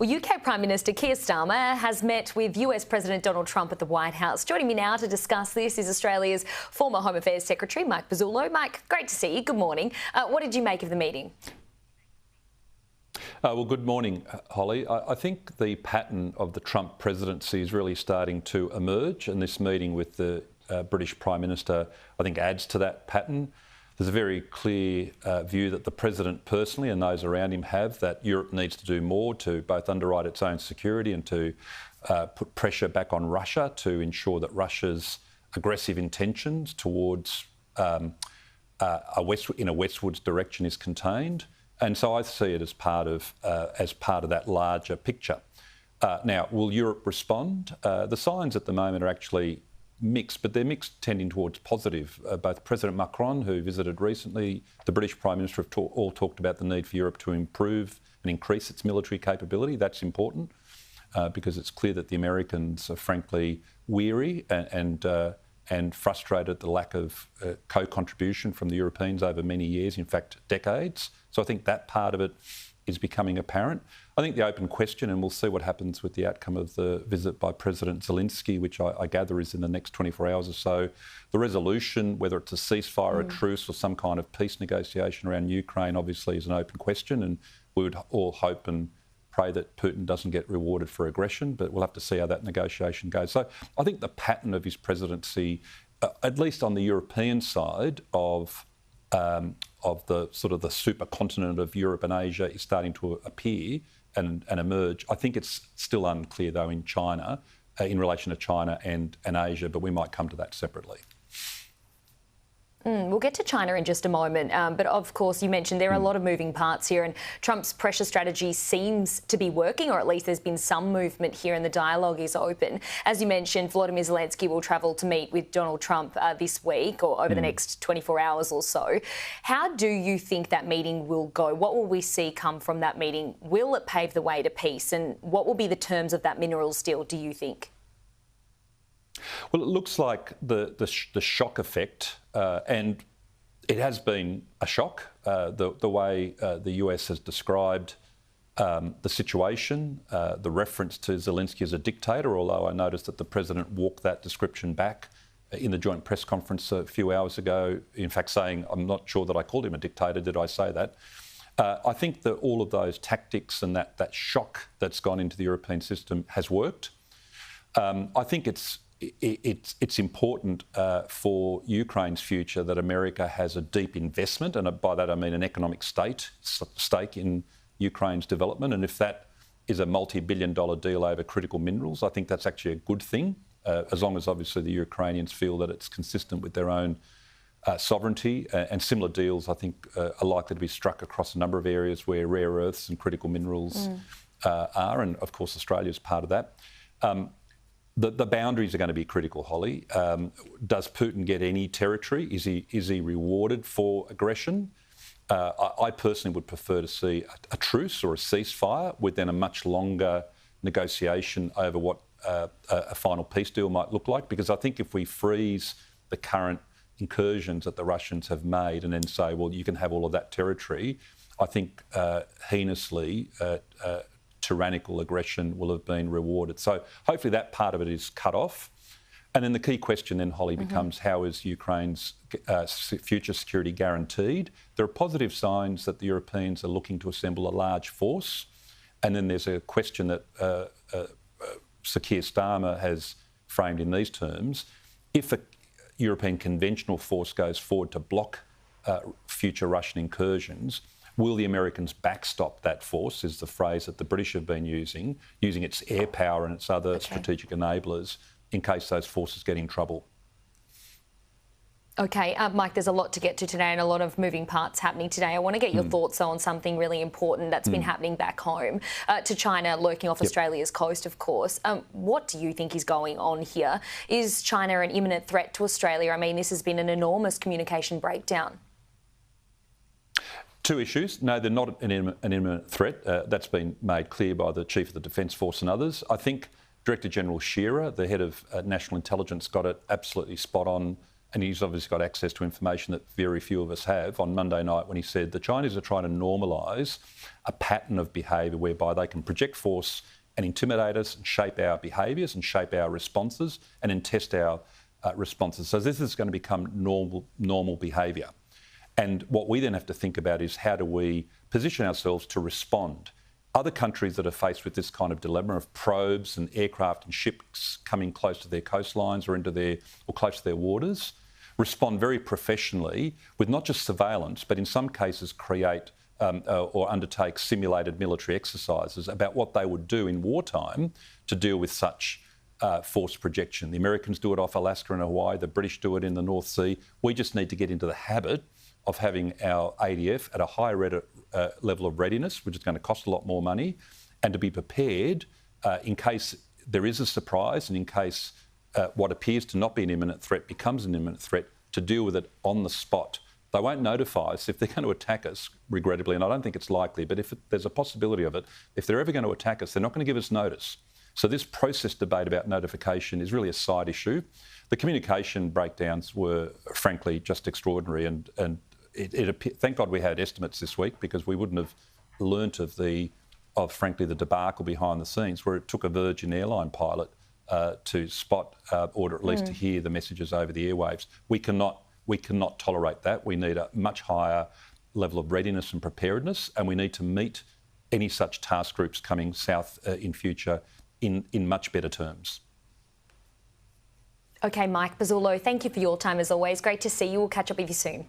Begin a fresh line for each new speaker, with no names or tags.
Well, UK Prime Minister Keir Starmer has met with US President Donald Trump at the White House. Joining me now to discuss this is Australia's former Home Affairs Secretary, Mike Pezzullo. Mike, great to see you. Good morning. What did you make of the meeting?
Well, good morning, Holly. I think the pattern of the Trump presidency is really starting to emerge, and this meeting with the British Prime Minister, I think, adds to that pattern. There's a very clear view that the President personally and those around him have that Europe needs to do more to both underwrite its own security and to put pressure back on Russia to ensure that Russia's aggressive intentions towards in a westwards direction is contained. And so I see it as part of that larger picture. Now, will Europe respond? The signs at the moment are actually mixed, but they're mixed tending towards positive. Both President Macron, who visited recently, the British Prime Minister have all talked about the need for Europe to improve and increase its military capability. That's important because it's clear that the Americans are frankly weary and frustrated at the lack of co-contribution from the Europeans over many years, in fact, decades. So I think that part of it is becoming apparent. I think the open question, and we'll see what happens with the outcome of the visit by President Zelensky, which I gather is in the next 24 hours or so, the resolution, whether it's a ceasefire, a truce or some kind of peace negotiation around Ukraine, obviously is an open question, and we would all hope and pray that Putin doesn't get rewarded for aggression, but we'll have to see how that negotiation goes. So I think the pattern of his presidency, at least on the European side of the sort of the supercontinent of Europe and Asia, is starting to appear and emerge. I think it's still unclear, though, in China, in relation to China and Asia, but we might come to that separately.
We'll get to China in just a moment, but of course you mentioned there are a lot of moving parts here, and Trump's pressure strategy seems to be working, or at least there's been some movement here and the dialogue is open. As you mentioned, Volodymyr Zelensky will travel to meet with Donald Trump this week or over the next 24 hours or so. How do you think that meeting will go? What will we see come from that meeting? Will it pave the way to peace, and what will be the terms of that minerals deal, do you think?
Well, it looks like the shock effect, and it has been a shock, the way the US has described the situation, the reference to Zelensky as a dictator, although I noticed that the President walked that description back in the joint press conference a few hours ago, in fact saying, I'm not sure that I called him a dictator, did I say that? I think that all of those tactics and that shock that's gone into the European system has worked. I think it's important for Ukraine's future that America has a deep investment, and by that I mean an economic stake in Ukraine's development. And if that is a multi-billion-dollar deal over critical minerals, I think that's actually a good thing, as long as obviously the Ukrainians feel that it's consistent with their own sovereignty. And similar deals, I think, are likely to be struck across a number of areas where rare earths and critical minerals are, and of course Australia's part of that. The boundaries are going to be critical, Holly. Does Putin get any territory? Is he rewarded for aggression? I personally would prefer to see a truce or a ceasefire with then a much longer negotiation over what a final peace deal might look like, because I think if we freeze the current incursions that the Russians have made and then say, well, you can have all of that territory, I think heinously tyrannical aggression will have been rewarded. So hopefully that part of it is cut off. And then the key question then, Holly, becomes how is Ukraine's future security guaranteed? There are positive signs that the Europeans are looking to assemble a large force. And then there's a question that Sir Keir Starmer has framed in these terms. If a European conventional force goes forward to block future Russian incursions, will the Americans backstop that force, is the phrase that the British have been using its air power and its other strategic enablers in case those forces get in trouble.
OK, Mike, there's a lot to get to today and a lot of moving parts happening today. I want to get your thoughts on something really important that's been happening back home to China, lurking off Australia's coast, of course. What do you think is going on here? Is China an imminent threat to Australia? I mean, this has been an enormous communication breakdown.
Two issues. No, they're not an imminent threat. That's been made clear by the Chief of the Defence Force and others. I think Director General Shearer, the head of National Intelligence, got it absolutely spot on and he's obviously got access to information that very few of us have, on Monday night when he said the Chinese are trying to normalise a pattern of behaviour whereby they can project force and intimidate us and shape our behaviours and shape our responses and then test our responses. So this is going to become normal behaviour. And what we then have to think about is how do we position ourselves to respond. Other countries that are faced with this kind of dilemma of probes and aircraft and ships coming close to their coastlines or close to their waters respond very professionally with not just surveillance, but in some cases create or undertake simulated military exercises about what they would do in wartime to deal with such force projection. The Americans do it off Alaska and Hawaii, the British do it in the North Sea. We just need to get into the habit of having our ADF at a higher level of readiness, which is going to cost a lot more money, and to be prepared in case there is a surprise and in case what appears to not be an imminent threat becomes an imminent threat, to deal with it on the spot. They won't notify us if they're going to attack us, regrettably, and I don't think it's likely, but if there's a possibility of it, if they're ever going to attack us, they're not going to give us notice. So this process debate about notification is really a side issue. The communication breakdowns were, frankly, just extraordinary, and thank God we had estimates this week, because we wouldn't have learnt of frankly the debacle behind the scenes, where it took a Virgin Airline pilot to spot or at least to hear the messages over the airwaves. We cannot tolerate that. We need a much higher level of readiness and preparedness, and we need to meet any such task groups coming south in future in much better terms.
Okay, Mike Pezzullo, thank you for your time as always. Great to see you. We'll catch up with you soon.